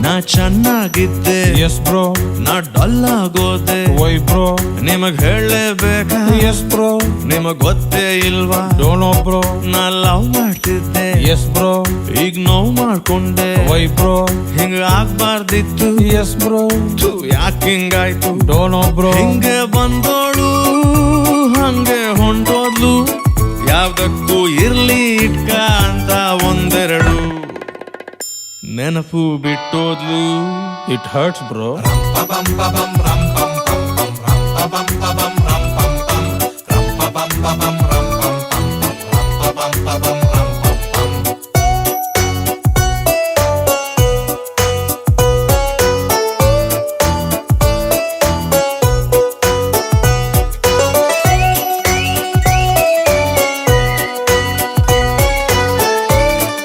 ನಾ ಚೆನ್ನಾಗಿದ್ದೆ S bro, ನಾ dull ಆಗೋದೆ ವೈ ಬ್ರೋ, ನಿಮಗ್ ಹೇಳಬೇಕಾ ಎಸ್ ಬ್ರೋ, ನಿಮಗ್ ಗೊತ್ತೇ ಇಲ್ವಾ ಡೋಂಟ್ ನೋ ಬ್ರೋ, ನಾ ಲವ್ ಮಾಡ್ತಿದ್ದೆ ಎಸ್ ಬ್ರೋ, ಈಗ ನೋವು ಮಾಡ್ಕೊಂಡೆ ವೈ ಬ್ರೋ, ಹಿಂಗ ಆಗ್ಬಾರ್ದಿತ್ತು ಎಸ್ ಬ್ರೋ, ಯಾಕೆ ಹಿಂಗಾಯ್ತು ಡೋಂಟ್ ನೋ ಬ್ರೋ, ಹಿಂಗೆ ಬಂದೋಳು ಹಂಗೆ ಹೊಂಟೋದ್ಲು ಯಾವ್ದಕ್ಕೂ ಇರ್ಲಿ ಇಟ್ಕ ಅಂತ ಒಂದೆರಡು ನೆನಪು ಬಿಟ್ಟೋದ್ಲು ಇಟ್ ಹರ್ಟ್ಸ್ ಬ್ರೋ.